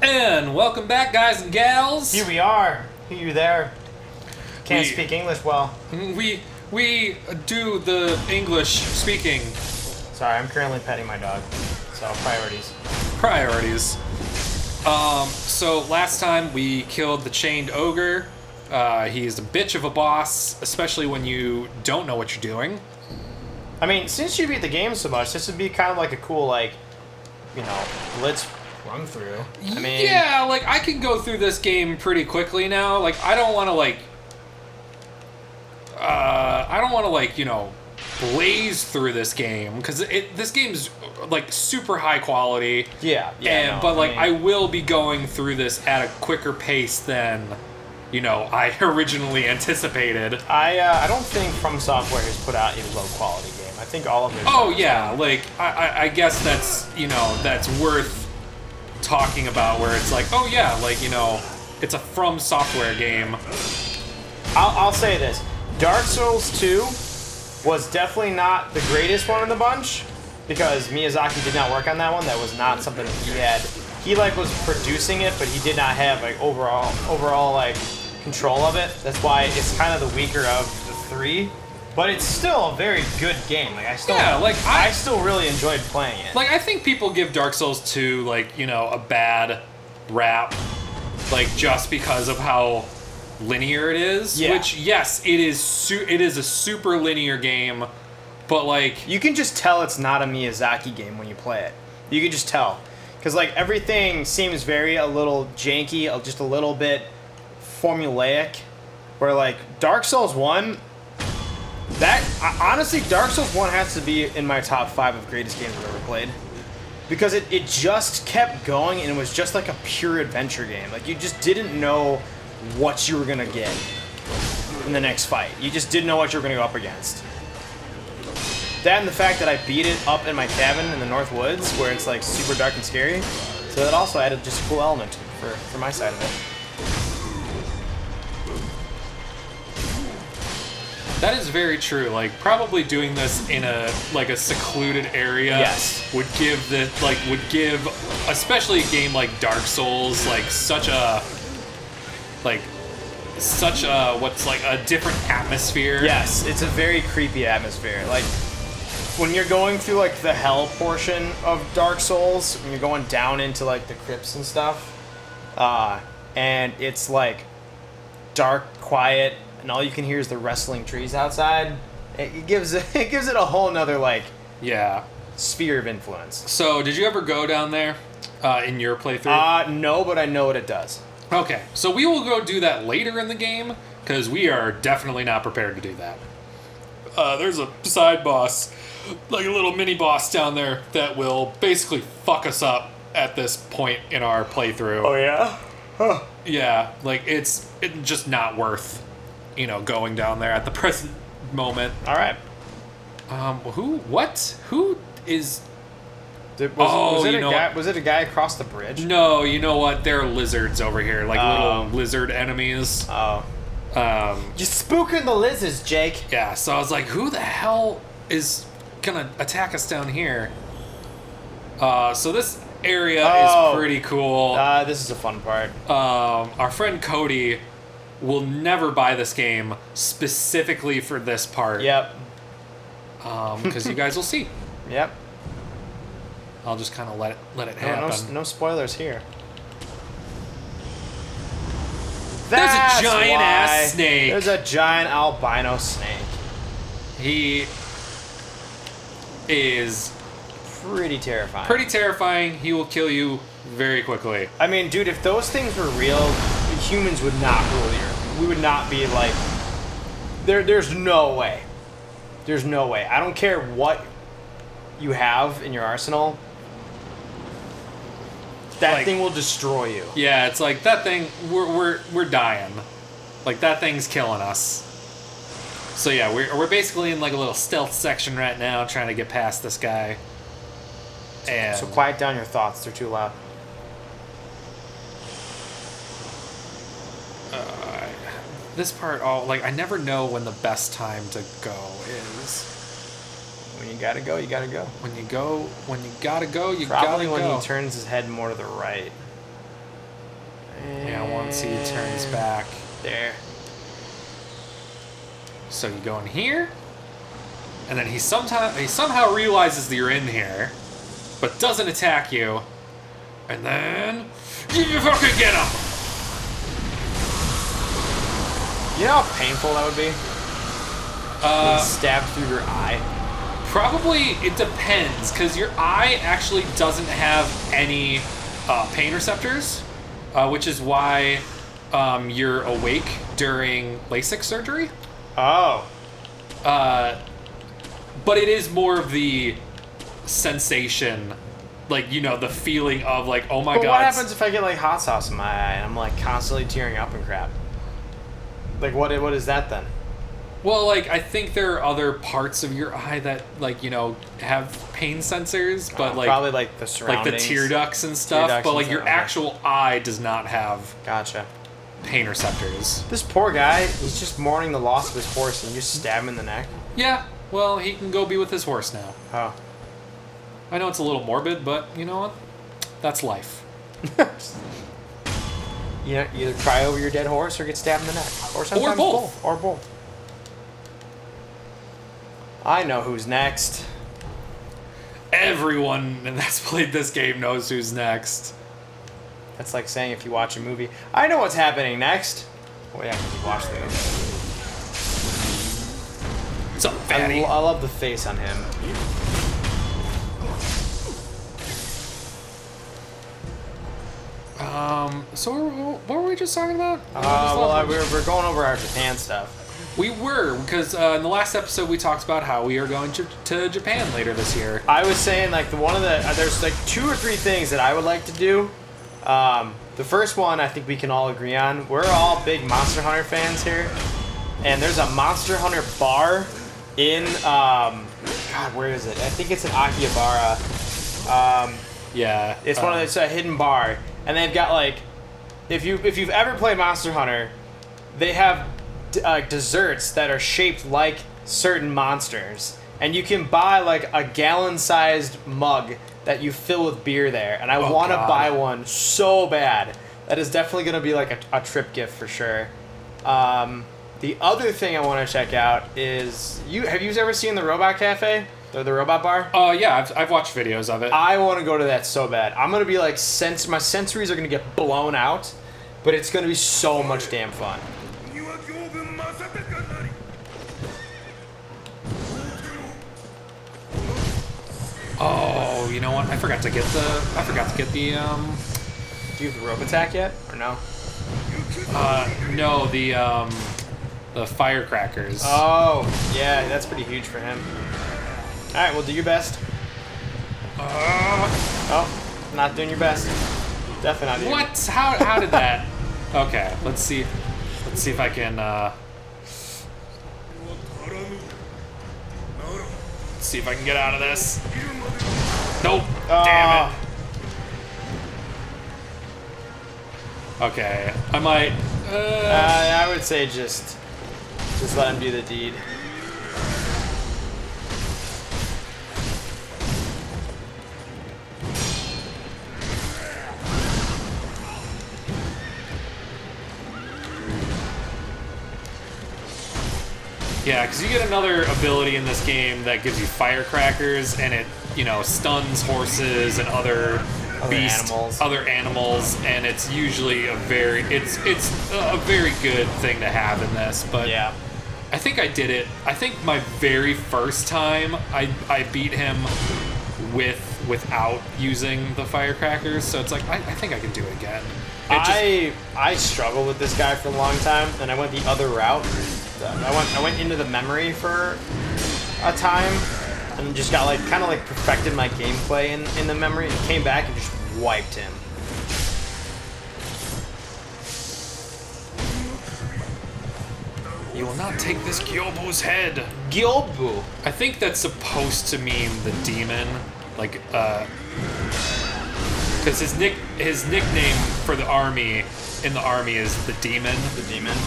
And welcome back, guys and gals. Here we are. Here you there. Can't speak English well. We do the English speaking. Sorry, I'm currently petting my dog. So Priorities. So last time we killed the chained ogre. He's a bitch of a boss, especially when you don't know what you're doing. I mean, since you beat the game so much, this would be kind of like a cool, let's run through. I mean, yeah, I can go through this game pretty quickly now. I don't want to blaze through this game because this game's super high quality. I will be going through this at a quicker pace than I originally anticipated. I don't think From Software has put out a low quality game. I think all of their I guess that's that's worth talking about, where it's it's a From Software game. I'll say this: Dark Souls 2 was definitely not the greatest one in the bunch because Miyazaki did not work on that one. That was not something that he had. He was producing it, but he did not have overall control of it. That's why it's kind of the weaker of the three. But it's still a very good game. I still really enjoyed playing it. I think people give Dark Souls 2 a bad rap, just because of how linear it is. Yeah. Which, yes, it is a super linear game, but you can just tell it's not a Miyazaki game when you play it. You can just tell, because everything seems a little janky, just a little bit formulaic. Where Dark Souls 1. Honestly, Dark Souls 1 has to be in my top 5 of greatest games I've ever played. Because it just kept going, and it was just a pure adventure game. You just didn't know what you were going to get in the next fight. You just didn't know what you were going to go up against. That and the fact that I beat it up in my cabin in the North Woods, where it's super dark and scary. So that also added just a cool element for my side of it. that is very true. Probably doing this in a secluded area, yes, would give especially a game like Dark Souls such a different atmosphere. Yes, it's a very creepy atmosphere. When you're going through the hell portion of Dark Souls, when you're going down into the crypts and stuff, and it's dark, quiet, and all you can hear is the rustling trees outside. It gives it a whole nother sphere of influence. So, did you ever go down there in your playthrough? No, but I know what it does. Okay, so we will go do that later in the game because we are definitely not prepared to do that. There's a side boss, a little mini boss down there that will basically fuck us up at this point in our playthrough. Oh yeah? Huh. Yeah, it's just not worth going down there at the present moment. All right. Who is? Was it a guy across the bridge? No, you know what? There are lizards over here, little lizard enemies. Oh. You're spooking the lizards, Jake. Yeah, so I was like, who the hell is gonna attack us down here? So this area is pretty cool. This is a fun part. Our friend Cody will never buy this game specifically for this part. Yep. Because you guys will see. Yep. I'll just kind of let it happen. No spoilers here. There's a giant ass snake. There's a giant albino snake. He is pretty terrifying. Pretty terrifying. He will kill you very quickly. I mean, dude, if those things were real, humans would not rule the earth. We would not be there's no way. There's no way. I don't care what you have in your arsenal. That thing will destroy you. Yeah, it's that thing. We're dying. That thing's killing us. So yeah, we're basically in a little stealth section right now, trying to get past this guy. And so quiet down your thoughts; they're too loud. This part, I never know when the best time to go is. When you gotta go, you gotta go. When you gotta go, you Probably gotta go. when he turns his head more to the right. once he turns back. There. So you go in here, and then he somehow realizes that you're in here, but doesn't attack you, and then you fucking get him. You know how painful that would be? Being stabbed through your eye. Probably it depends, because your eye actually doesn't have any pain receptors, which is why you're awake during LASIK surgery. Oh. But it is more of the sensation, like, you know, the feeling of like, oh my god. What happens if I get like hot sauce in my eye and I'm like constantly tearing up and crap? Like what is that then? Well, like, I think there are other parts of your eye that, like, you know, have pain sensors, but like probably like the surroundings, like the tear ducts and stuff. But like your actual eye does not have pain receptors. This poor guy, he's just mourning the loss of his horse, and you just stab him in the neck. Yeah, well, he can go be with his horse now. Oh. I know it's a little morbid, but you know what? That's life. You know, either cry over your dead horse or get stabbed in the neck, or sometimes both. Or both. I know who's next. Everyone that's played this game knows who's next. That's like saying if you watch a movie, I know what's happening next. Well, yeah, because you watched the movie. What's up, fatty? I love the face on him. So what were we just talking about? We're going over our Japan stuff. We were, because in the last episode we talked about how we are going to Japan later this year. I was saying, like, there's like 2 or 3 things that I would like to do. The first one I think we can all agree on. We're all big Monster Hunter fans here. And there's a Monster Hunter bar in, God, where is it? I think it's in Akihabara. Yeah. It's it's a hidden bar. And they've got, like, if you've ever played Monster Hunter, they have desserts that are shaped like certain monsters, and you can buy like a gallon-sized mug that you fill with beer there, and I want to buy one so bad. That is definitely going to be like a trip gift for sure. The other thing I want to check out is, have you ever seen the Robot Cafe? The Robot Bar? Yeah, I've watched videos of it. I want to go to that so bad. I'm going to be like, my sensories are going to get blown out, but it's going to be so much damn fun. Oh, you know what? I forgot to get the. Do you have the rope attack yet, or no? No, the firecrackers. Oh, yeah, that's pretty huge for him. All right, well, do your best. Oh, not doing your best. Definitely not doing. What? How did that? Okay, let's see. Let's see if I can. See if I can get out of this. Nope. Damn it. Okay. I might. I would say just let him do the deed. Yeah, because you get another ability in this game that gives you firecrackers, and it, you know, stuns horses and other animals, and it's usually a very good thing to have in this. But yeah, I think I did it. I think my very first time I beat him without using the firecrackers, so it's like I think I can do it again. I struggled with this guy for a long time, and I went the other route. I went into the memory for a time, and just got kind of perfected my gameplay in the memory, and came back and just wiped him. You will not take this Gyobu's head. Gyobu. I think that's supposed to mean the demon, because his nickname for the army is the demon. The demon.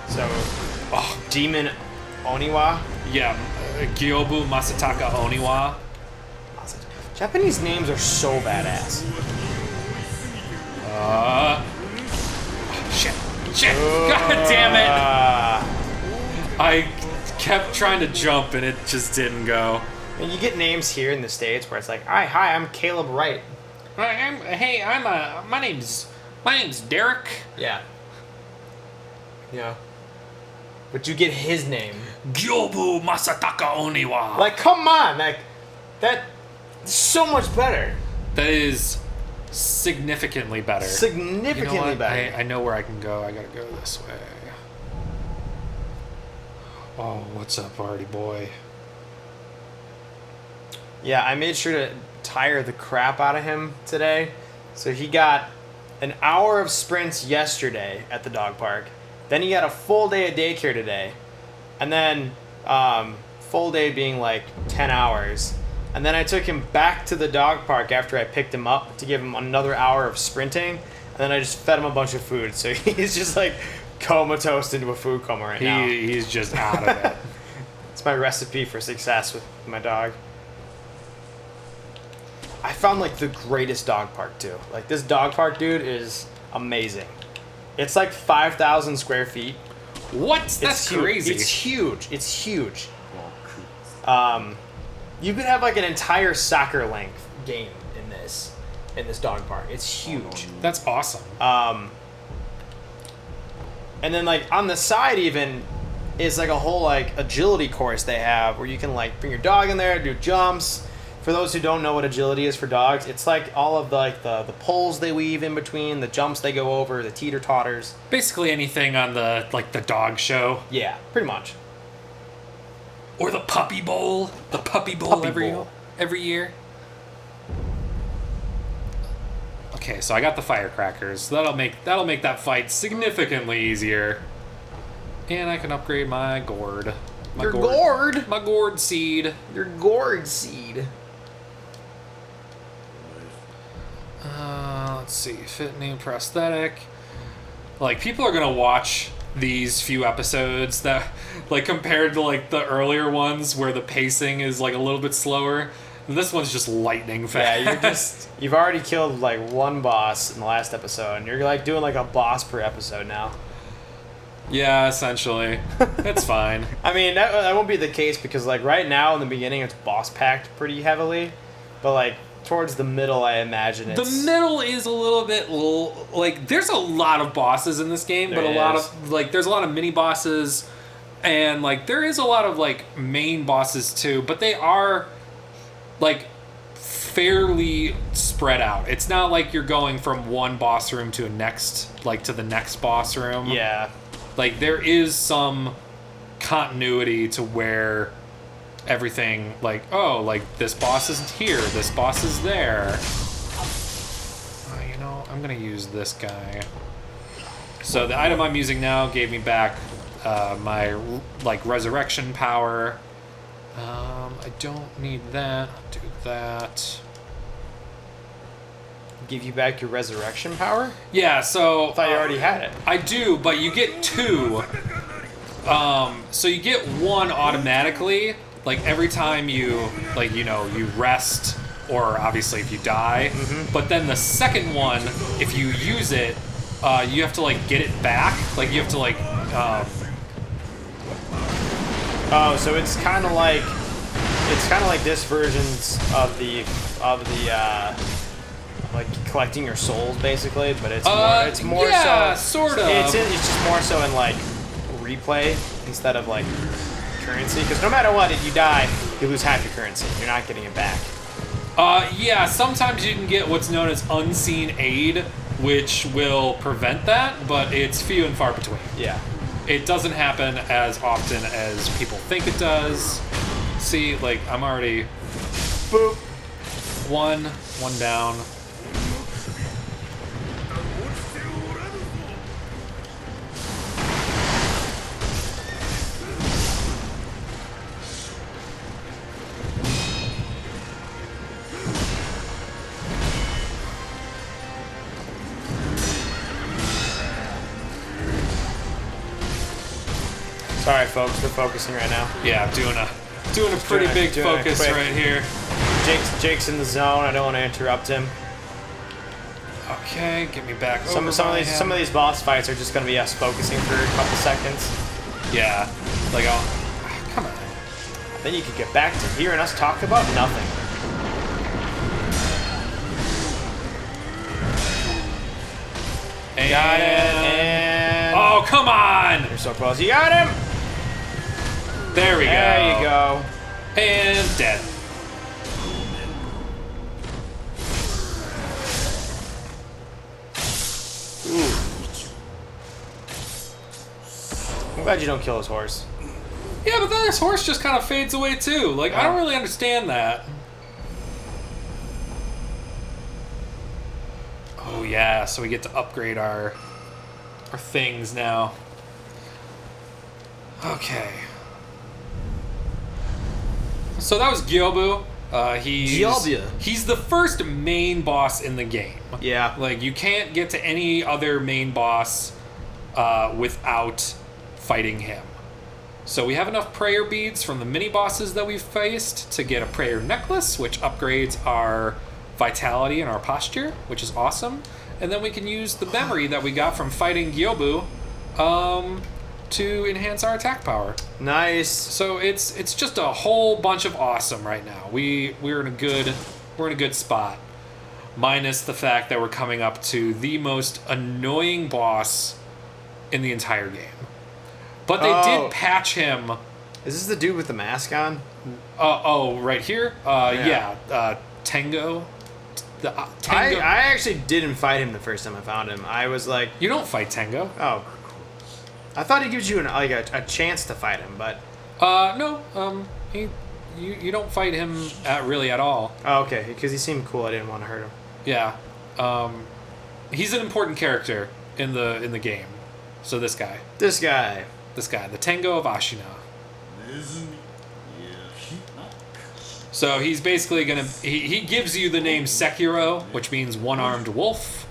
So, Demon Oniwa? Yeah, Gyobu Masataka Oniwa. Japanese names are so badass. Shit. God damn it. I kept trying to jump and it just didn't go. And you get names here in the States where it's like, hi, I'm Caleb Wright. My name's Derek. Yeah. Yeah. But you get his name. Gyobu Masataka Oniwa. Like, come on, that's so much better. That is significantly better. Significantly better. I know where I can go. I gotta go this way. Oh, what's up, party boy? Yeah, I made sure to tire the crap out of him today. So he got an hour of sprints yesterday at the dog park. Then he got a full day of daycare today. And then full day being like 10 hours. And then I took him back to the dog park after I picked him up to give him another hour of sprinting. And then I just fed him a bunch of food. So he's just like comatose into a food coma right now. He's just out of it. It's my recipe for success with my dog. I found like the greatest dog park too. Like this dog park, dude, is amazing. It's like 5,000 square feet. What? That's crazy. It's huge. It's huge. You could have like an entire soccer length game in this dog park. It's huge. That's awesome. And then like on the side even is like a whole like agility course they have where you can like bring your dog in there, do jumps. For those who don't know what agility is for dogs, it's like all of the poles they weave in between, the jumps they go over, the teeter-totters. Basically anything on the dog show. Yeah, pretty much. Or the puppy bowl. The puppy bowl every year. Okay, so I got the firecrackers. That'll make that fight significantly easier. And I can upgrade my gourd. My gourd seed. Your gourd seed. Let's see. Fit new prosthetic. Like, people are gonna watch these few episodes that, like, compared to like the earlier ones where the pacing is like a little bit slower. This one's just lightning fast. Yeah, you've already killed like one boss in the last episode, and you're like doing like a boss per episode now. Yeah, essentially. It's fine. I mean, that won't be the case because like right now in the beginning it's boss packed pretty heavily, but like towards the middle I imagine it's... The middle is a little bit like there's a lot of bosses in this game, but there's a lot of mini bosses, and like there is a lot of like main bosses too, but they are like fairly spread out. It's not like you're going from one boss room to the next boss room. Yeah. Like, there is some continuity to where everything, like, oh, like, this boss is here, this boss is there. You know, I'm going to use this guy. So the item I'm using now gave me back my, like, resurrection power. I don't need that. I'll do that. Give you back your resurrection power? Yeah, so... I thought you already had it. I do, but you get two. So you get one automatically, like every time you, like, you know, you rest, or obviously if you die. Mm-hmm. But then the second one, if you use it, you have to, like, get it back. Like, you have to, like... Oh, so it's kind of like... It's kind of like this version's of the like collecting your souls, basically, but it's more yeah, so sort of. It's just more so in like replay instead of like currency, because no matter what, if you die, you lose half your currency. You're not getting it back. Yeah, sometimes you can get what's known as unseen aid, which will prevent that, but it's few and far between. Yeah. It doesn't happen as often as people think it does. See, like, I'm already... Boop. One down. Sorry, folks, we're focusing right now. Yeah, I'm doing a pretty big focus right here. Jake's in the zone. I don't want to interrupt him. Okay, get me back. Some of these boss fights are just gonna be us focusing for a couple seconds. Yeah, like come on. Then you can get back to hearing us talk about nothing. And got it. And oh, come on! You're so close. You got him. There we go. There you go. And dead. Ooh. I'm glad you don't kill his horse. Yeah, but then his horse just kind of fades away too. Like, I don't really understand that. Oh yeah, so we get to upgrade our things now. Okay. So that was Gyobu. He's the first main boss in the game. Yeah. Like, you can't get to any other main boss without fighting him. So we have enough prayer beads from the mini bosses that we've faced to get a prayer necklace, which upgrades our vitality and our posture, which is awesome. And then we can use the memory that we got from fighting Gyobu to enhance our attack power. Nice. So it's just a whole bunch of awesome right now. We're in a good spot. Minus the fact that we're coming up to the most annoying boss in the entire game. But they did patch him. Is this the dude with the mask on? Right here? Tango. Tango. I actually didn't fight him the first time I found him. I was like... You don't fight Tango. Oh. I thought he gives you a chance to fight him, but... No. You don't fight him really at all. Oh, okay. Because he seemed cool. I didn't want to hurt him. Yeah. He's an important character in the game. So this guy, the Tango of Ashina. So he's basically he gives you the name Sekiro, which means one-armed wolf.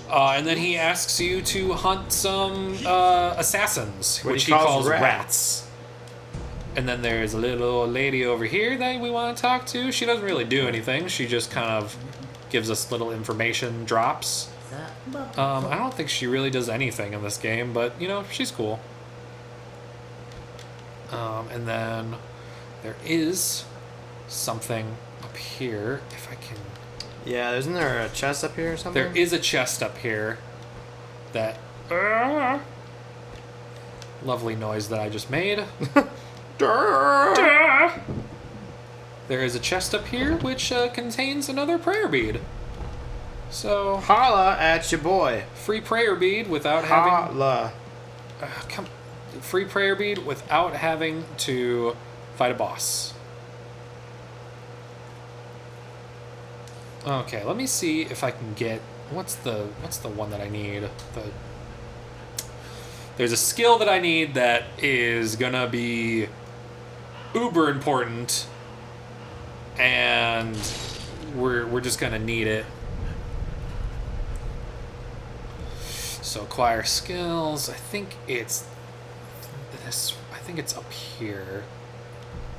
And then he asks you to hunt some assassins, which he calls rats. And then there's a little lady over here that we want to talk to. She doesn't really do anything. She just kind of gives us little information drops. I don't think she really does anything in this game, but, she's cool. And then there is something up here, if I can... Yeah, isn't there a chest up here or something? There is a chest up here that... lovely noise that I just made. There is a chest up here which contains another prayer bead. So... Holla at your boy. Free prayer bead without free prayer bead without having to fight a boss. Okay, let me see if I can get... What's the one that I need? There's a skill that I need that is gonna be uber important, and we're just gonna need it. So acquire skills. I think it's this. I think it's up here.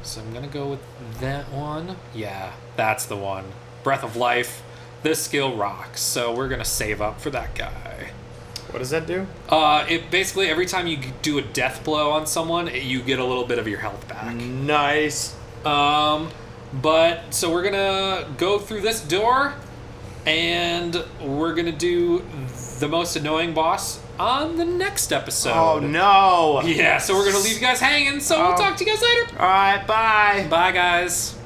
So I'm gonna go with that one. Yeah, that's the one. Breath of Life. This skill rocks. So we're gonna save up for that guy. What does that do? It basically, every time you do a death blow on someone, you get a little bit of your health back. Nice. But so we're gonna go through this door, and we're gonna do the most annoying boss on the next episode. Oh no! Yeah, so we're gonna leave you guys hanging. So we'll talk to you guys later. All right, bye. Bye, guys.